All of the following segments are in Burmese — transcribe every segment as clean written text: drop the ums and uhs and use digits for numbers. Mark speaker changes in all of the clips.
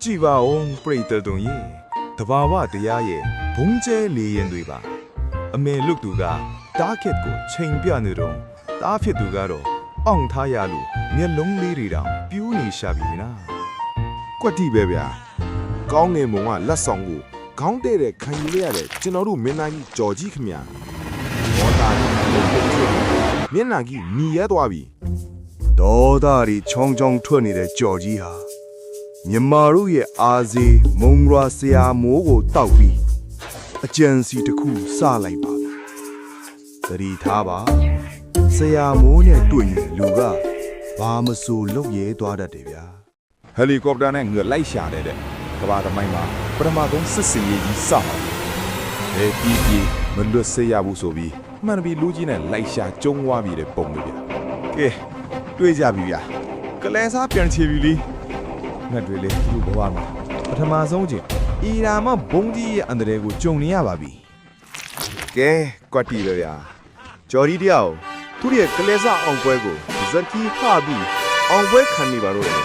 Speaker 1: ကြည်ပါအောင်ပရိသတ်တို့ရေတဘာဝတရားရဲ့ဘုံကျဲလေးရင်တွေပါအမေလူသူကတားခက်ကိုချိန်ပြနေတော့တားဖြစ်သူကတော့အောင်ထားရလို့မျက်လုံးလေးတွေတောင်ပြူးနေရှာပြီနာ
Speaker 2: ကွက်တိပဲဗျာကောင်းငယ်မုံကလက်ဆောင်ကိုခေါင်းတဲ့တဲ့ခံယူလိုက်ရတဲ့ကျွန်တော်တို့မင်းသားကြီးကြော်ကြီးခမညာမောတာကြီးမျက်နှာကြီးမြည်ရဲသွားပြီ
Speaker 3: ဒေါသတွေချောင်းချောင်းထွက်နေတဲ့ကြော်ကြီးဟာမြမာတို့ရဲ့အာဇေမုံရွာဆရာမိုးကိုတောက်ပြီးအကြံစီတစ်ခုစလိုက်ပါသတိထားပါဆရာမိုးနဲ့တွေ့ရင်လူကဘာမဆိုလုတ်ရဲသွားတတ်တယ်ဗျာ
Speaker 2: ဟယ်လီကော်ပတာနဲ့ငါလိုက်ရှာတဲ့ကဘာသမိုင်းမှာပထမဆုံးစစ်စင်ရေးကြီးစမှာပြီးမလွတ်စေရဘူးဆိုပြီးမှန်ပြီလူကြီးနဲ့လိုက်ရှာကျုံးသွားပြီတဲ့ပုံလေးဗျာ
Speaker 1: ကဲတွေ့ကြပြီဗျာကလဲစားပြန်ချေပြီလीငှက်တွေလေသူ့ဘဝမှာပထမဆုံးချိန်အီရာမဘုံကြီးရဲ့အန္တရာယ်ကိုကြုံနေရပါပြီကဲကွက်တီပဲဗျာဂျော်ဒီတယောက်သူ့ရဲ့ကလဲစားအောင်ပွဲကိုဇက်ကီဟာပြီးအောင်ပွဲခံနေပါတော့တယ်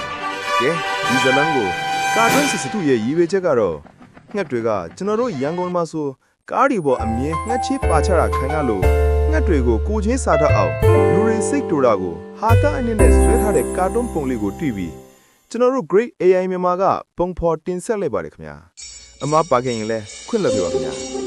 Speaker 1: ကဲဒီဇလန်ကိုကာတွန်းစစ်သူ့ရဲ့ရည်ရွယ်ချက်ကတော့ငှက်တွေကကျွန်တော်တို့ရန်ကုန်မှာဆိုကားဒီပေါ်အမြင်ငှက်ချီပါချတာခံရလို့ငှက်တွေကိုကိုချင်းစားတတ်အောင်လူတွေစိတ်တူတာကိုဟာတာအနေနဲ့ဆွဲထားတဲ့ကာတွန်းပုံလေးကိုတွေ့ပြီးကျွန်တော်တို့ Great AI မြန်မာကပုံဖော်တင်ဆက်လိုက်ပါတယ်ခင်ဗျာအမပါခင်ရင်လဲခွင့်လွှတ်ပြပါခင်ဗျာ